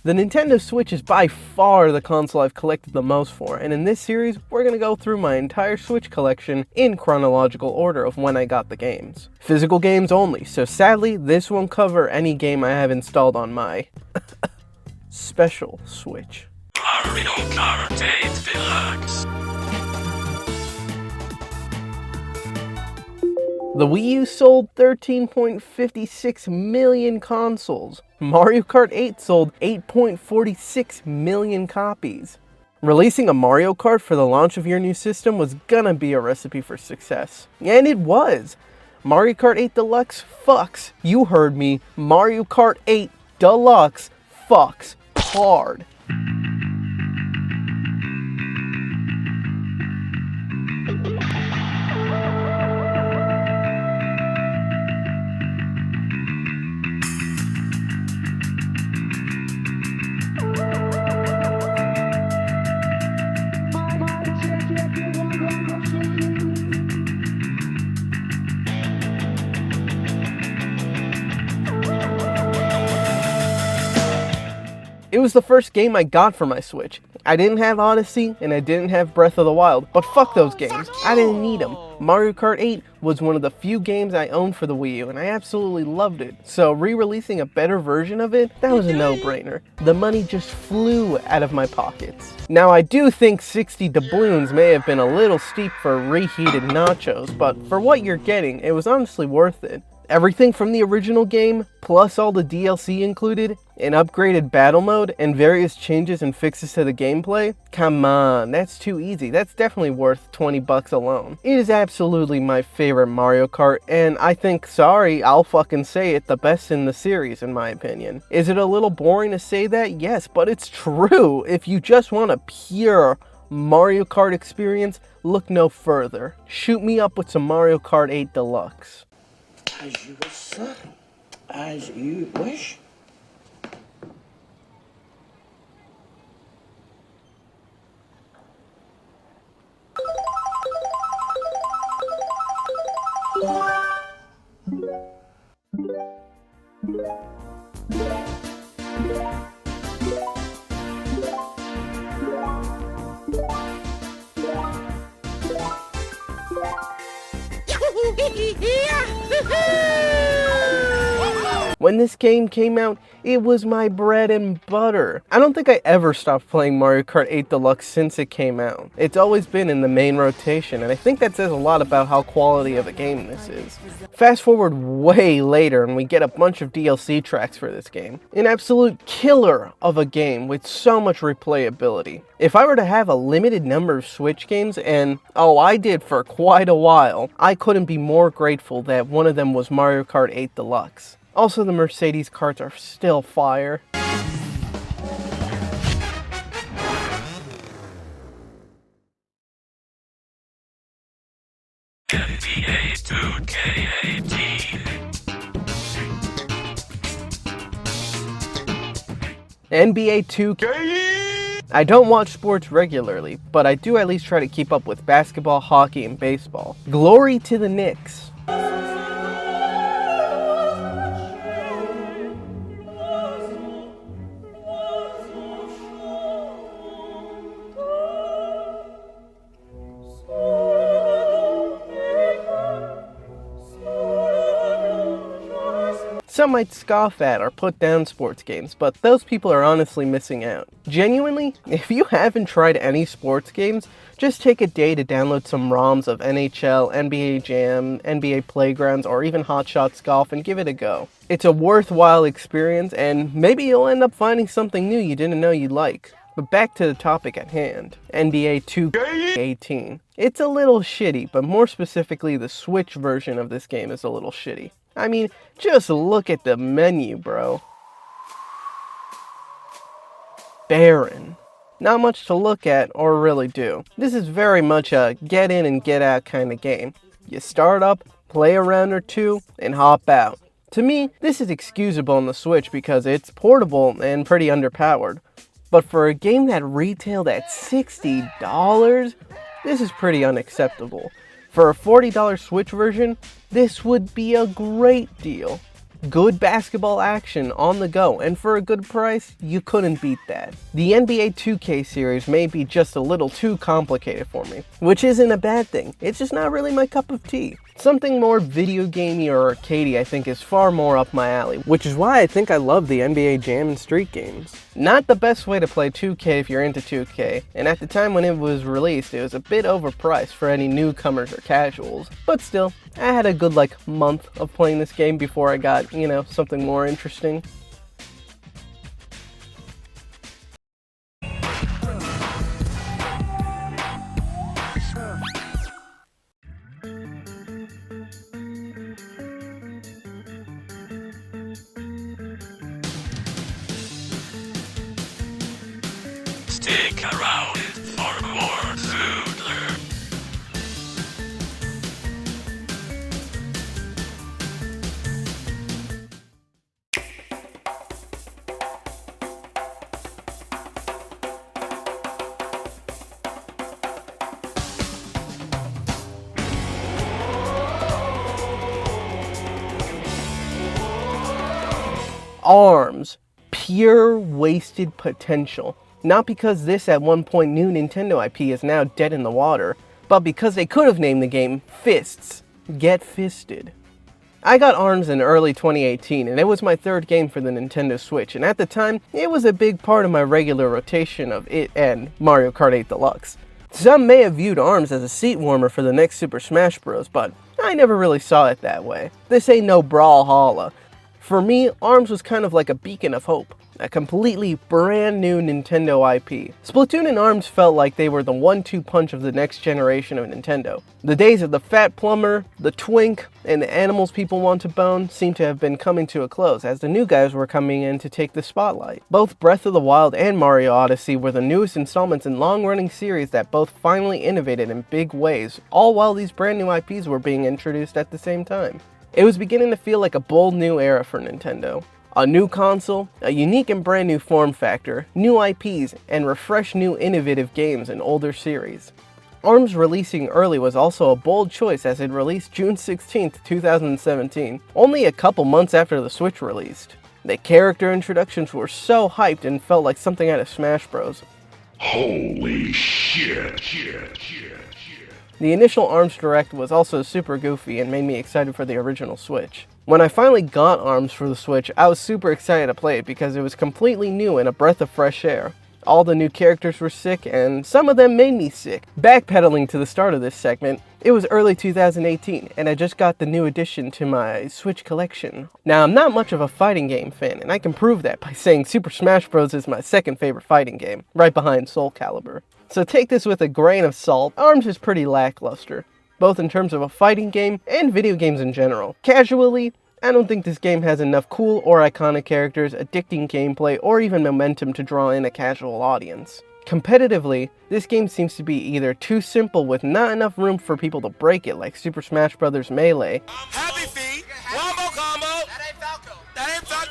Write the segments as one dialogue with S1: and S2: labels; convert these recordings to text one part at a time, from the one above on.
S1: The Nintendo Switch is by far the console I've collected the most for, and in this series, we're going to go through my entire Switch collection in chronological order of when I got the games. Physical games only, so sadly, this won't cover any game I have installed on my special Switch.
S2: Mario Kart 8 Deluxe.
S1: The Wii U sold 13.56 million consoles. Mario Kart 8 sold 8.46 million copies. Releasing a Mario Kart for the launch of your new system was gonna be a recipe for success. And it was! Mario Kart 8 Deluxe fucks. You heard me. Mario Kart 8 Deluxe fucks hard. It was the first game I got for my Switch. I didn't have Odyssey, and I didn't have Breath of the Wild, but fuck those games. I didn't need them. Mario Kart 8 was one of the few games I owned for the Wii U, and I absolutely loved it. So re-releasing a better version of it, that was a no-brainer. The money just flew out of my pockets. Now I do think 60 doubloons may have been a little steep for reheated nachos, but for what you're getting, it was honestly worth it. Everything from the original game, plus all the DLC included, an upgraded battle mode, and various changes and fixes to the gameplay? Come on, that's too easy. That's definitely worth 20 bucks alone. It is absolutely my favorite Mario Kart, and I think, sorry, I'll fucking say it, the best in the series in my opinion. Is it a little boring to say that? Yes, but it's true. If you just want a pure Mario Kart experience, look no further. Shoot me up with some Mario Kart 8 Deluxe.
S3: As you wish, sir. As you wish.
S1: When this game came out, it was my bread and butter. I don't think I ever stopped playing Mario Kart 8 Deluxe since it came out. It's always been in the main rotation, and I think that says a lot about how quality of a game this is. Fast forward way later and we get a bunch of DLC tracks for this game. An absolute killer of a game with so much replayability. If I were to have a limited number of Switch games, and I did for quite a while, I couldn't be more grateful that one of them was Mario Kart 8 Deluxe. Also, the Mercedes carts are still fire.
S2: NBA 2K18.
S1: NBA 2K. I don't watch sports regularly, but I do at least try to keep up with basketball, hockey, and baseball. Glory to the Knicks. Some might scoff at or put down sports games, but those people are honestly missing out. Genuinely, if you haven't tried any sports games, just take a day to download some ROMs of NHL, NBA Jam, NBA Playgrounds, or even Hot Shots Golf and give it a go. It's a worthwhile experience, and maybe you'll end up finding something new you didn't know you'd like. But back to the topic at hand, NBA 2K18. It's a little shitty, but more specifically the Switch version of this game is a little shitty. I mean, just look at the menu, bro. Barren. Not much to look at or really do. This is very much a get in and get out kind of game. You start up, play a round or two, and hop out. To me, this is excusable on the Switch because it's portable and pretty underpowered. But for a game that retailed at $60, this is pretty unacceptable. For a $40 Switch version, this would be a great deal. Good basketball action on the go, and for a good price, you couldn't beat that. The NBA 2K series may be just a little too complicated for me, which isn't a bad thing, it's just not really my cup of tea. Something more video gamey or arcadey I think is far more up my alley, which is why I think I love the NBA Jam and Street games. Not the best way to play 2K if you're into 2K, and at the time when it was released, it was a bit overpriced for any newcomers or casuals. But still, I had a good month of playing this game before I got, something more interesting.
S2: Stick around for more Zoodler.
S1: ARMS. Pure wasted potential. Not because this at one point new Nintendo IP is now dead in the water, but because they could have named the game Fists. Get fisted. I got ARMS in early 2018 and it was my third game for the Nintendo Switch, and at the time, it was a big part of my regular rotation of it and Mario Kart 8 Deluxe. Some may have viewed ARMS as a seat warmer for the next Super Smash Bros, but I never really saw it that way. This ain't no brawlhalla. For me, ARMS was kind of like a beacon of hope. A completely brand new Nintendo IP. Splatoon and ARMS felt like they were the 1-2 punch of the next generation of Nintendo. The days of the fat plumber, the twink, and the animals people want to bone seem to have been coming to a close as the new guys were coming in to take the spotlight. Both Breath of the Wild and Mario Odyssey were the newest installments in long-running series that both finally innovated in big ways, all while these brand new IPs were being introduced at the same time. It was beginning to feel like a bold new era for Nintendo. A new console, a unique and brand new form factor, new IPs, and refreshed new innovative games in older series. ARMS releasing early was also a bold choice as it released June 16th, 2017, only a couple months after the Switch released. The character introductions were so hyped and felt like something out of Smash Bros.
S2: Holy shit.
S1: The initial ARMS Direct was also super goofy and made me excited for the original Switch. When I finally got ARMS for the Switch, I was super excited to play it because it was completely new and a breath of fresh air. All the new characters were sick, and some of them made me sick. Backpedaling to the start of this segment, it was early 2018, and I just got the new addition to my Switch collection. Now, I'm not much of a fighting game fan, and I can prove that by saying Super Smash Bros. Is my second favorite fighting game, right behind Soul Calibur. So take this with a grain of salt. ARMS is pretty lackluster, both in terms of a fighting game and video games in general. Casually, I don't think this game has enough cool or iconic characters, addicting gameplay, or even momentum to draw in a casual audience. Competitively, this game seems to be either too simple with not enough room for people to break it like Super Smash Bros. Melee,
S4: Happy feet, one more combo. That ain't Falco. That ain't Falco.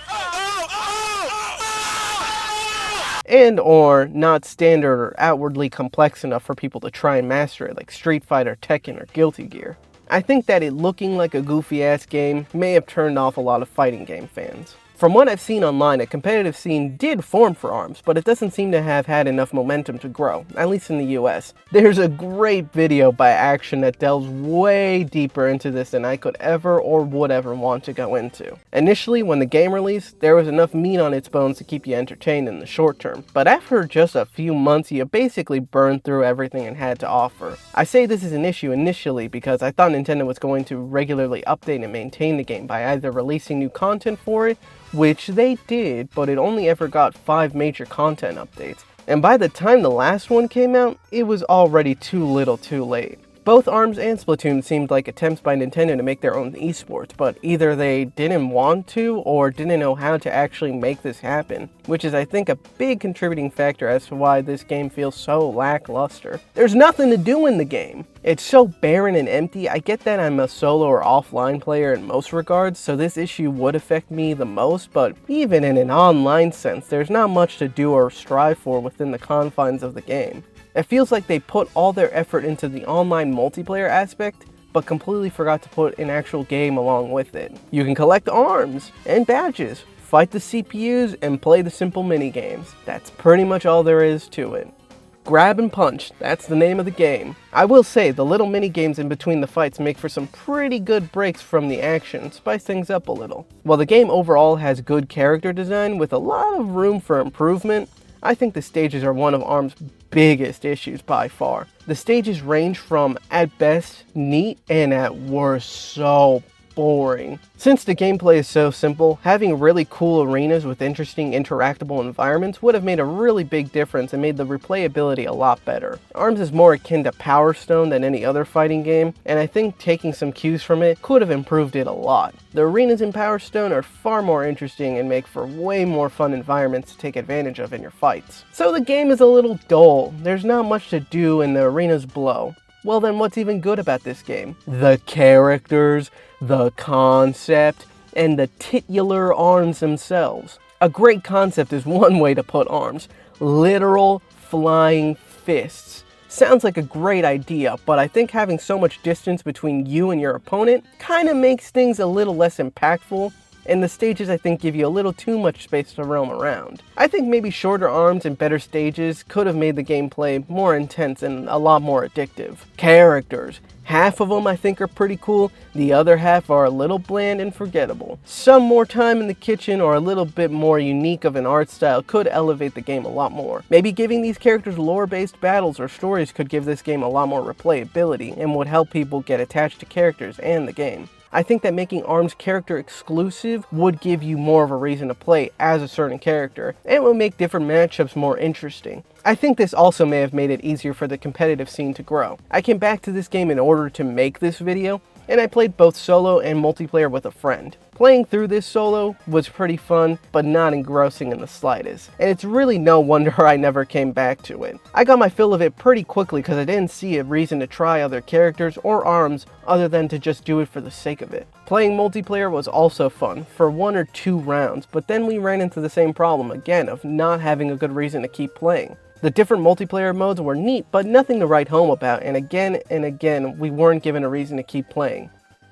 S1: and or not standard or outwardly complex enough for people to try and master it like Street Fighter, Tekken, or Guilty Gear. I think that it looking like a goofy ass game may have turned off a lot of fighting game fans. From what I've seen online, a competitive scene did form for ARMS, but it doesn't seem to have had enough momentum to grow, at least in the US. There's a great video by Action that delves way deeper into this than I could ever or would ever want to go into. Initially, when the game released, there was enough meat on its bones to keep you entertained in the short term, but after just a few months, you basically burned through everything it had to offer. I say this is an issue initially because I thought Nintendo was going to regularly update and maintain the game by either releasing new content for it, which they did, but it only ever got 5 major content updates. And by the time the last one came out, it was already too little too late. Both ARMS and Splatoon seemed like attempts by Nintendo to make their own esports, but either they didn't want to or didn't know how to actually make this happen, which is I think a big contributing factor as to why this game feels so lackluster. There's nothing to do in the game. It's so barren and empty. I get that I'm a solo or offline player in most regards, so this issue would affect me the most, but even in an online sense, there's not much to do or strive for within the confines of the game. It feels like they put all their effort into the online multiplayer aspect, but completely forgot to put an actual game along with it. You can collect arms and badges, fight the CPUs, and play the simple minigames. That's pretty much all there is to it. Grab and punch, that's the name of the game. I will say, the little minigames in between the fights make for some pretty good breaks from the action, spice things up a little. While the game overall has good character design with a lot of room for improvement, I think the stages are one of ARM's biggest issues by far. The stages range from, at best, neat and at worst, so boring. Since the gameplay is so simple, having really cool arenas with interesting interactable environments would have made a really big difference and made the replayability a lot better. ARMS is more akin to Power Stone than any other fighting game, and I think taking some cues from it could have improved it a lot. The arenas in Power Stone are far more interesting and make for way more fun environments to take advantage of in your fights. So the game is a little dull, there's not much to do and the arenas blow. Well then, what's even good about this game? The characters, the concept, and the titular arms themselves. A great concept is one way to put ARMS. Literal flying fists. Sounds like a great idea, but I think having so much distance between you and your opponent kind of makes things a little less impactful, and the stages I think give you a little too much space to roam around. I think maybe shorter arms and better stages could have made the gameplay more intense and a lot more addictive. Characters. Half of them I think are pretty cool, the other half are a little bland and forgettable. Some more time in the kitchen or a little bit more unique of an art style could elevate the game a lot more. Maybe giving these characters lore-based battles or stories could give this game a lot more replayability and would help people get attached to characters and the game. I think that making ARMS character exclusive would give you more of a reason to play as a certain character, and it would make different matchups more interesting. I think this also may have made it easier for the competitive scene to grow. I came back to this game in order to make this video, and I played both solo and multiplayer with a friend. Playing through this solo was pretty fun, but not engrossing in the slightest. And it's really no wonder I never came back to it. I got my fill of it pretty quickly because I didn't see a reason to try other characters or ARMS other than to just do it for the sake of it. Playing multiplayer was also fun for 1 or 2 rounds, but then we ran into the same problem again of not having a good reason to keep playing. The different multiplayer modes were neat, but nothing to write home about, and again, we weren't given a reason to keep playing.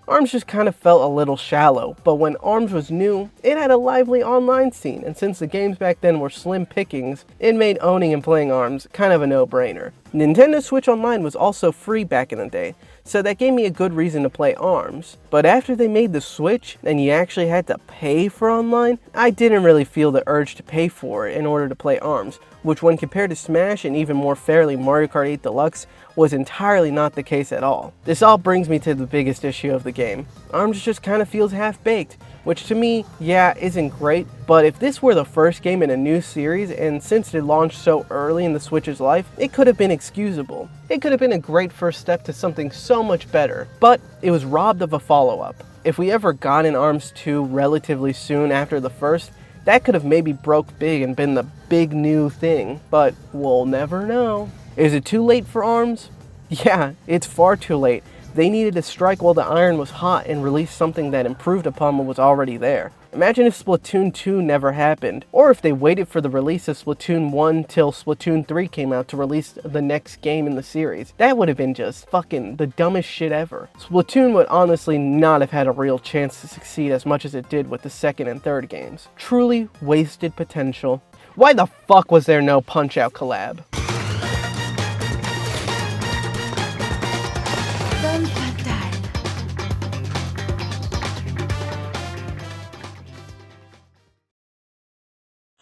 S1: ARMS just kind of felt a little shallow, but when ARMS was new, it had a lively online scene, and since the games back then were slim pickings, it made owning and playing ARMS kind of a no-brainer. Nintendo Switch Online was also free back in the day, so that gave me a good reason to play ARMS. But after they made the Switch, and you actually had to pay for online, I didn't really feel the urge to pay for it in order to play ARMS, which when compared to Smash and even more fairly Mario Kart 8 Deluxe, was entirely not the case at all. This all brings me to the biggest issue of the game. ARMS just kind of feels half-baked, which to me, yeah, isn't great, but if this were the first game in a new series, and since it launched so early in the Switch's life, it could have been excusable. It could have been a great first step to something so much better, but it was robbed of a follow-up. If we ever got an ARMS 2 relatively soon after the first, that could have maybe broke big and been the big new thing, but we'll never know. Is it too late for ARMS? Yeah, it's far too late. They needed to strike while the iron was hot and release something that improved upon what was already there. Imagine if Splatoon 2 never happened, or if they waited for the release of Splatoon 1 till Splatoon 3 came out to release the next game in the series. That would have been just fucking the dumbest shit ever. Splatoon would honestly not have had a real chance to succeed as much as it did with the second and third games. Truly wasted potential. Why the fuck was there no Punch-Out collab?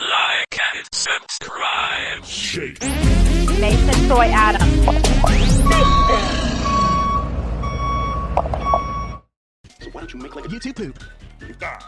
S2: Like and subscribe. Shake.
S5: Mason Troy Adams.
S3: So why don't you make like a YouTube poop?
S2: Die.